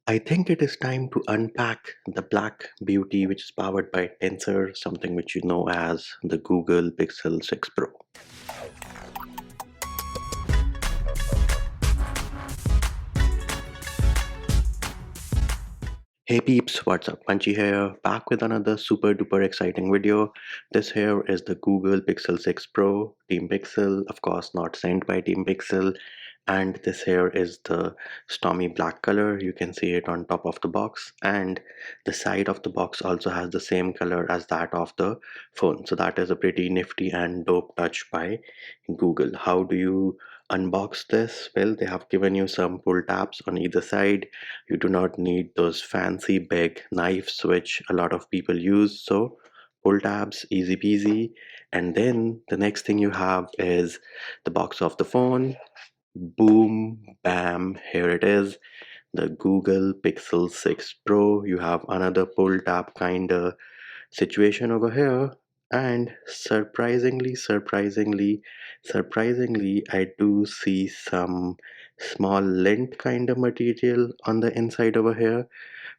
I think it is time to unpack the black beauty which is powered by Tensor, something which you know as the Google Pixel 6 Pro. Hey peeps, what's up? Munchy here, back with another super duper exciting video. This here is the Google Pixel 6 Pro, Team Pixel, of course not sent by Team Pixel. And this here is the Stormy Black color. You can see it on top of the box, and the side of the box also has the same color as that of the phone. So that is a pretty nifty and dope touch by Google. How do you unbox this? Well, they have given you some pull tabs on either side. You do not need those fancy big knives which a lot of people use. So pull tabs, easy peasy. And then the next thing you have is the box of the phone. Boom, bam, here it is, the Google Pixel 6 Pro. You have another pull tab kind of situation over here, and surprisingly, I do see some small lint kind of material on the inside over here,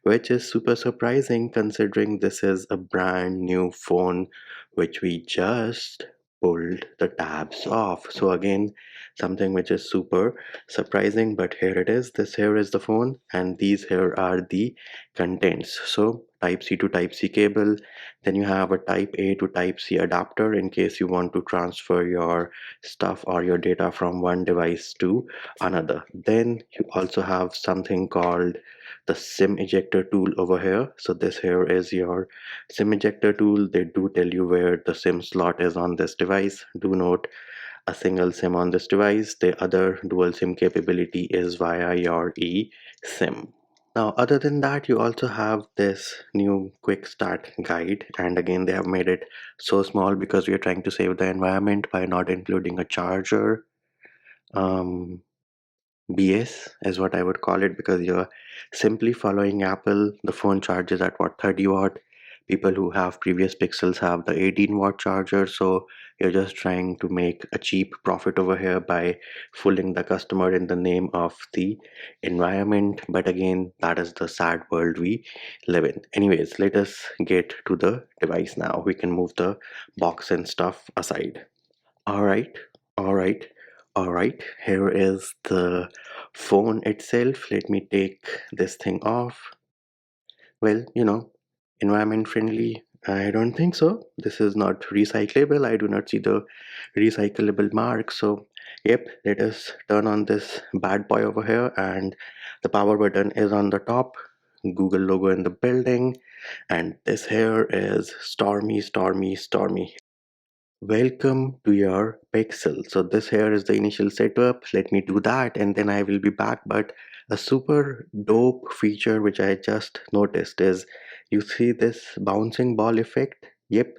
which is super surprising considering this is a brand new phone which we just pulled the tabs off. So again, something which is super surprising, but here it is. This here is the phone, and these here are the contents. So type C to type C cable, then you have a type A to type C adapter in case you want to transfer your stuff or your data from one device to another. Then you also have something called the SIM ejector tool over here. So this here is your SIM ejector tool. They do tell you where the SIM slot is on this device. Do note, a single SIM on this device. The other dual SIM capability is via your eSIM. Now, other than that, you also have this new quick start guide, and again, they have made it so small because we are trying to save the environment by not including a charger. Um, BS is what I would call it, because you're simply following Apple. The phone charges at what, 30 watt. People who have previous Pixels have the 18-watt charger, so you're just trying to make a cheap profit over here by fooling the customer in the name of the environment. But again, that is the sad world we live in. Anyways, let us get to the device now. We can move the box and stuff aside. All right, all right, all right. Here is the phone itself. Let me take this thing off. Well, environment friendly. I don't think so. This is not recyclable. I do not see the recyclable mark. So, yep, let us turn on this bad boy over here, and the power button is on the top. Google logo in the building, and this here is Stormy, Stormy, Stormy. Welcome to your Pixel. So this here is the initial setup. Let me do that and then I will be back. But a super dope feature which I just noticed is, you see this bouncing ball effect? Yep.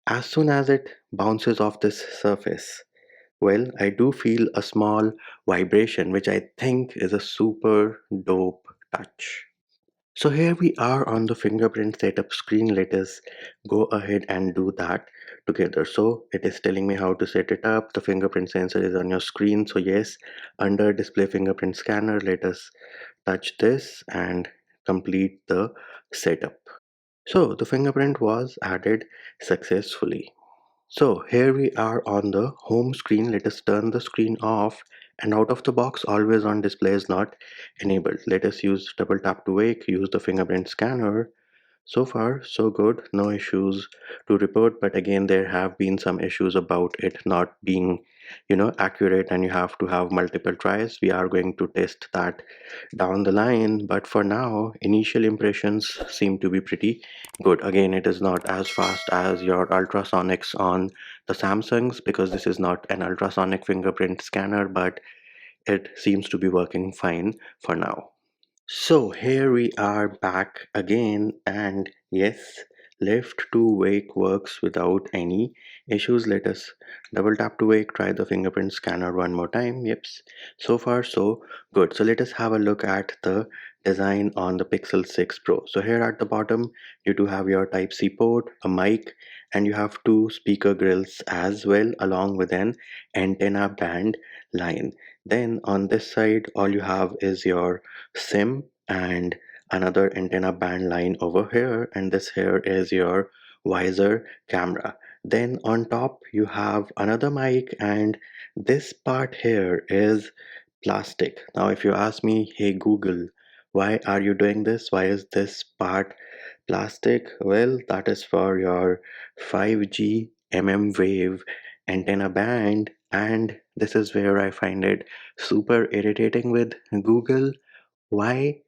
As soon as it bounces off this surface, well, I do feel a small vibration, which I think is a super dope touch. So here we are on the fingerprint setup screen. Let us go ahead and do that together. So it is telling me how to set it up. The fingerprint sensor is on your screen. So yes, under display fingerprint scanner, let us touch this and complete the setup. So the fingerprint was added successfully. So here we are on the home screen. Let us turn the screen off, and out of the box always on display is not enabled. Let us use double tap to wake, use the fingerprint scanner. So far so good, no issues to report, but again there have been some issues about it not being accurate, and you have to have multiple tries. We are going to test that down the line, but for now initial impressions seem to be pretty good. Again, it is not as fast as your ultrasonics on the Samsungs, because this is not an ultrasonic fingerprint scanner, but it seems to be working fine for now. So here we are back again, and yes, left to wake works without any issues. Let us double tap to wake, try the fingerprint scanner one more time. Yep, so far so good. So let us have a look at the design on the Pixel 6 Pro. So here at the bottom you do have your type C port, a mic, and you have two speaker grills as well, along with an antenna band line. Then on this side all you have is your SIM and another antenna band line over here, and this here is your visor camera. Then on top you have another mic, and this part here is plastic. Now if you ask me, hey Google, why are you doing this? Why is this part plastic? Well, that is for your 5G wave antenna band, and this is where I find it super irritating with Google. Why?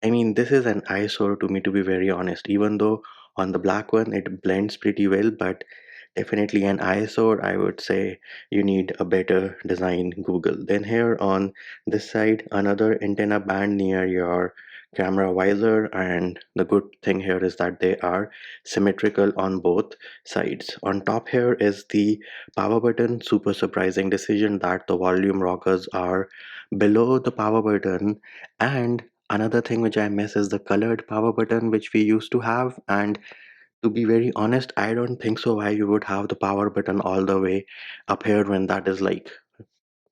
I mean, this is an eyesore to me, to be very honest. Even though on the black one it blends pretty well, but definitely an eyesore. I would say you need a better design, Google. Then here on this side, another antenna band near your camera visor, and the good thing here is that they are symmetrical on both sides. On top here is the power button. Super surprising decision that the volume rockers are below the power button. And another thing which I miss is the colored power button which we used to have. And to be very honest, I don't think so why you would have the power button all the way up here when that is like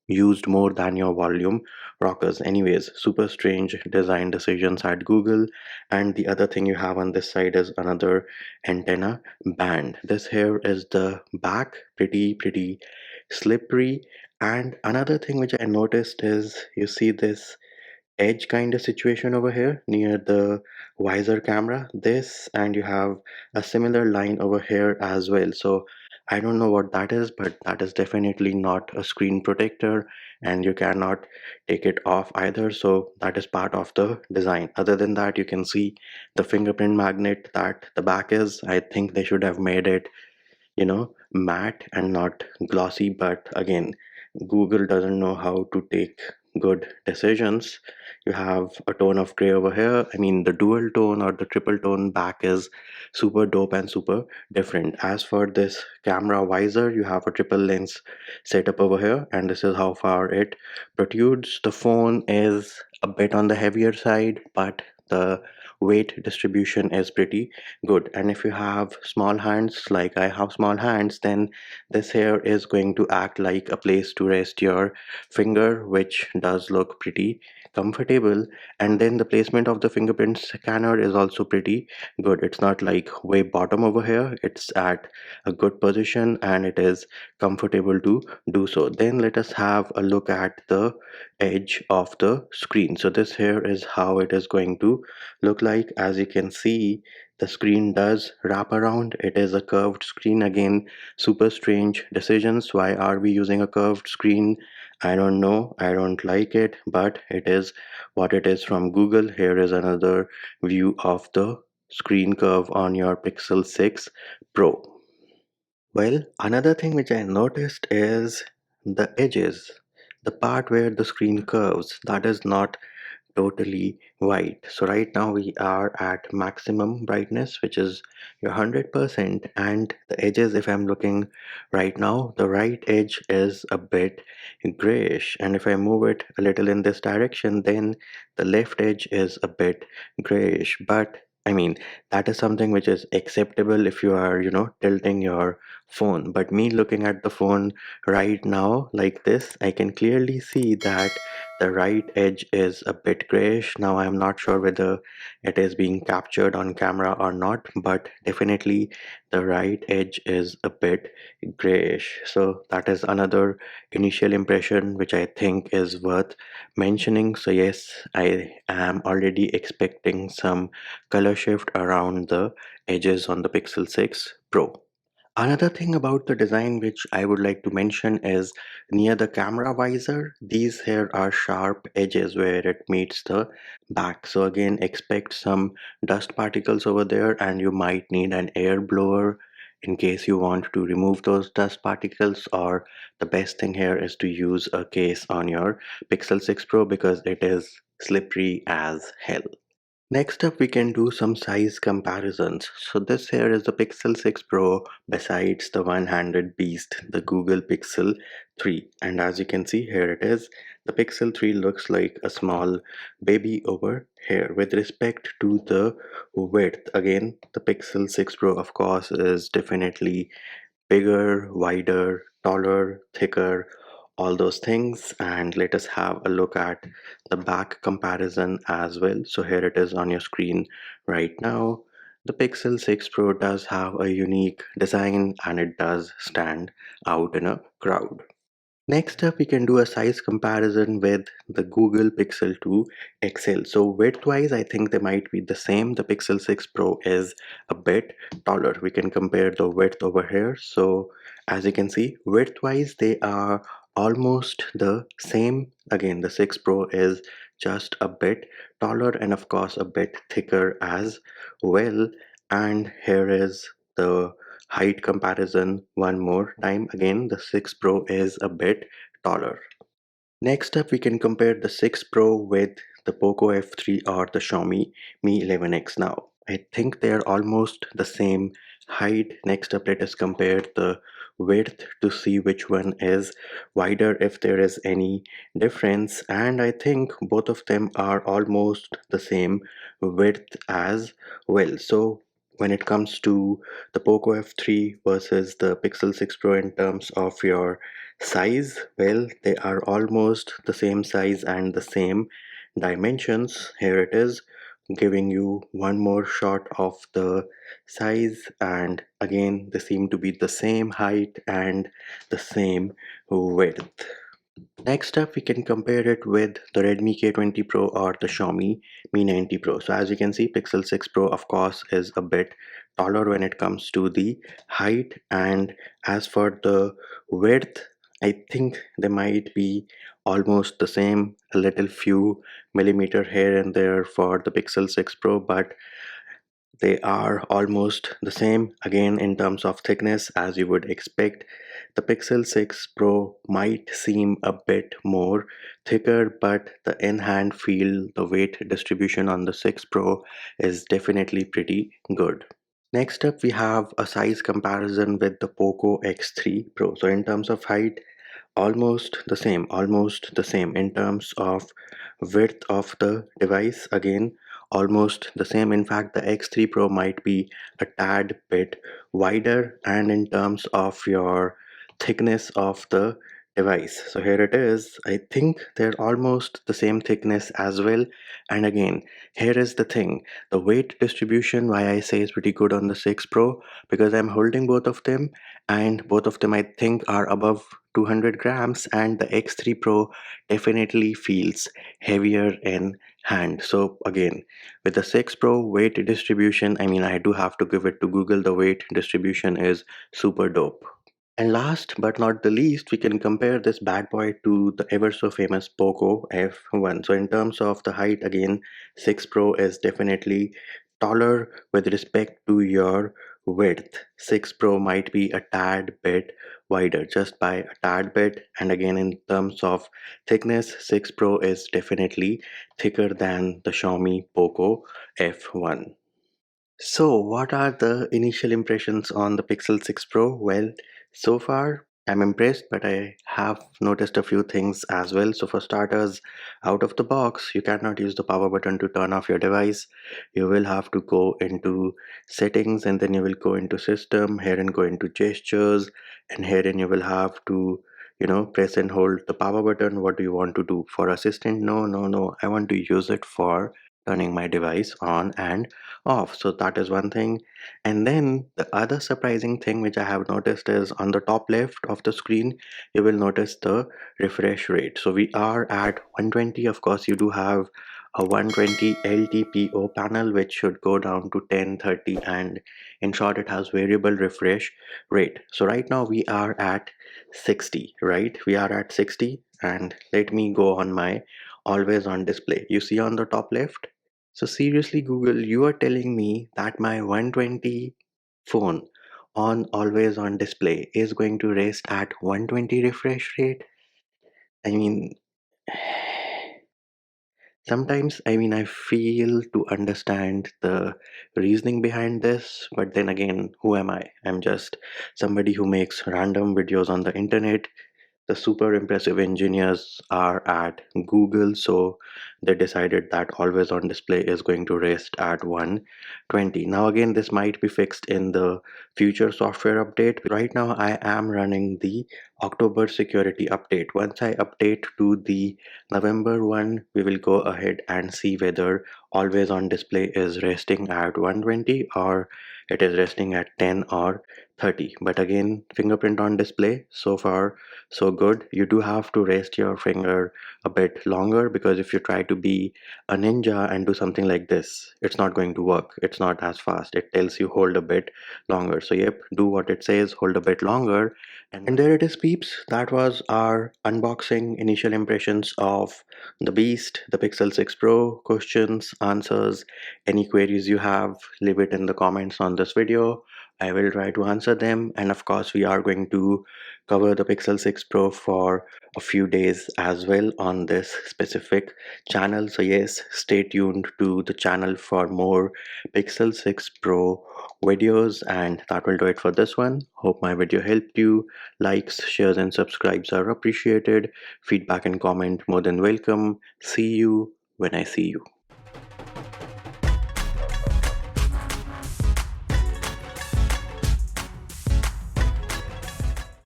used more than your volume rockers. Anyways, super strange design decisions at Google. And the other thing you have on this side is another antenna band. This here is the back, pretty slippery. And another thing which I noticed is you see this edge kind of situation over here near the visor camera, this, and you have a similar line over here as well. So I don't know what that is, but that is definitely not a screen protector, and you cannot take it off either. So that is part of the design. Other than that, you can see the fingerprint magnet that the back is. I think they should have made it, matte and not glossy. But again, Google doesn't know how to take good decisions. You have a tone of gray over here. I mean, the dual tone or the triple tone back is super dope and super different. As for this camera visor, you have a triple lens setup over here, and this is how far it protrudes. The phone is a bit on the heavier side, but the weight distribution is pretty good. And if you have small hands like I have small hands, then this here is going to act like a place to rest your finger, which does look pretty comfortable. And then the placement of the fingerprint scanner is also pretty good. It's not like way bottom over here, it's at a good position and it is comfortable to do so. Then let us have a look at the edge of the screen. So this here is how it is going to look like. As you can see, the screen does wrap around. It is a curved screen. Again, super strange decisions. Why are we using a curved screen? I don't know. I don't like it, but it is what it is from Google. Here is another view of the screen curve on your Pixel 6 Pro. Well, another thing which I noticed is the edges, the part where the screen curves, that is not totally white. So right now we are at maximum brightness, which is your 100%, and the edges, if I'm looking right now, the right edge is a bit grayish, and if I move it a little in this direction, then the left edge is a bit grayish. But I mean, that is something which is acceptable if you are, tilting your phone. But me looking at the phone right now like this, I can clearly see that the right edge is a bit grayish. Now I'm not sure whether it is being captured on camera or not, but definitely the right edge is a bit grayish. So that is another initial impression which I think is worth mentioning. So yes, I am already expecting some color shift around the edges on the Pixel 6 Pro. Another thing about the design which I would like to mention is near the camera visor, these here are sharp edges where it meets the back. So again, expect some dust particles over there, and you might need an air blower in case you want to remove those dust particles, or the best thing here is to use a case on your Pixel 6 Pro because it is slippery as hell. Next up, we can do some size comparisons. So this here is the Pixel 6 Pro besides the one-handed beast, the Google Pixel 3. And as you can see, here it is. The Pixel 3 looks like a small baby over here. With respect to the width, again, the Pixel 6 Pro, of course, is definitely bigger, wider, taller, thicker, all those things, and let us have a look at the back comparison as well. So here it is on your screen right now. The Pixel 6 Pro does have a unique design and it does stand out in a crowd. Next up, we can do a size comparison with the Google Pixel 2 XL. So width-wise, I think they might be the same. The Pixel 6 Pro is a bit taller. We can compare the width over here. So as you can see, width-wise, they are almost the same. Again, the 6 Pro is just a bit taller and of course a bit thicker as well. And here is the height comparison one more time. Again, the 6 Pro is a bit taller. Next up, we can compare the 6 Pro with the Poco F3 or the Xiaomi Mi 11X now. I think they're almost the same height. Next up, let us compare the width to see which one is wider, if there is any difference. And I think both of them are almost the same width as well. So when it comes to the Poco F3 versus the Pixel 6 Pro in terms of your size, well, they are almost the same size and the same dimensions. Here it is, giving you one more shot of the size, and again they seem to be the same height and the same width. Next up, we can compare it with the Redmi K20 Pro or the Xiaomi Mi 90 Pro. So as you can see, Pixel 6 Pro of course is a bit taller when it comes to the height, and as for the width, I think they might be almost the same, a little few millimeter here and there for the Pixel 6 Pro, but they are almost the same. Again, in terms of thickness, as you would expect, the Pixel 6 Pro might seem a bit more thicker, but the in-hand feel, the weight distribution on the 6 Pro is definitely pretty good. Next up, we have a size comparison with the Poco X3 Pro. So in terms of height, almost the same. In terms of width of the device, again, almost the same. In fact, the X3 Pro might be a tad bit wider, and in terms of your thickness of the device, so here it is, I think they're almost the same thickness as well. And again, here is the thing, the weight distribution, why I say is pretty good on the 6 Pro, because I'm holding both of them, and both of them I think are above 200 grams, and the X3 Pro definitely feels heavier in hand. So again, with the 6 Pro weight distribution, I mean, I do have to give it to Google, the weight distribution is super dope. And last but not the least, we can compare this bad boy to the ever so famous Poco F1. So in terms of the height, again, 6 Pro is definitely taller with respect to your width. 6 Pro might be a tad bit wider, just by a tad bit. And again, in terms of thickness, 6 Pro is definitely thicker than the Xiaomi Poco F1. So, what are the initial impressions on the Pixel 6 Pro? Well, so far I'm impressed, but I have noticed a few things as well. So, for starters, out of the box, you cannot use the power button to turn off your device. You will have to go into settings, and then you will go into system, herein go into gestures, and herein you will have to press and hold the power button. What do you want to do? For assistant? No, no, no. I want to use it for turning my device on and off. So that is one thing. And then the other surprising thing which I have noticed is on the top left of the screen, you will notice the refresh rate. So we are at 120. Of course, you do have a 120 LTPO panel which should go down to 1030, and in short it has variable refresh rate. So right now we are at 60, right? We are at 60, and let me go on my always on display. You see on the top left, so seriously, Google, you are telling me that my 120 phone on always on display is going to rest at 120 refresh rate? I mean, sometimes, I feel to understand the reasoning behind this, but then again, who am I? I'm just somebody who makes random videos on the internet. The super impressive engineers are at Google, so they decided that always on display is going to rest at 120. Now again, this might be fixed in the future software update. Right now I am running the October security update. Once I update to the November one, we will go ahead and see whether always on display is resting at 120 or it is resting at 10 or 30. But again, fingerprint on display, so far so good. You do have to rest your finger a bit longer, because if you try to be a ninja and do something like this, it's not going to work. It's not as fast. It tells you hold a bit longer. So yep, do what it says, hold a bit longer. And there it is, peeps. That was our unboxing initial impressions of the Beast, the Pixel 6 Pro. Questions, answers, any queries you have, leave it in the comments on this video. I will try to answer them. And of course, we are going to cover the Pixel 6 Pro for a few days as well on this specific channel. So yes, stay tuned to the channel for more Pixel 6 Pro videos. And that will do it for this one. Hope my video helped you. Likes, shares, and subscribes are appreciated. Feedback and comment more than welcome. See you when I see you.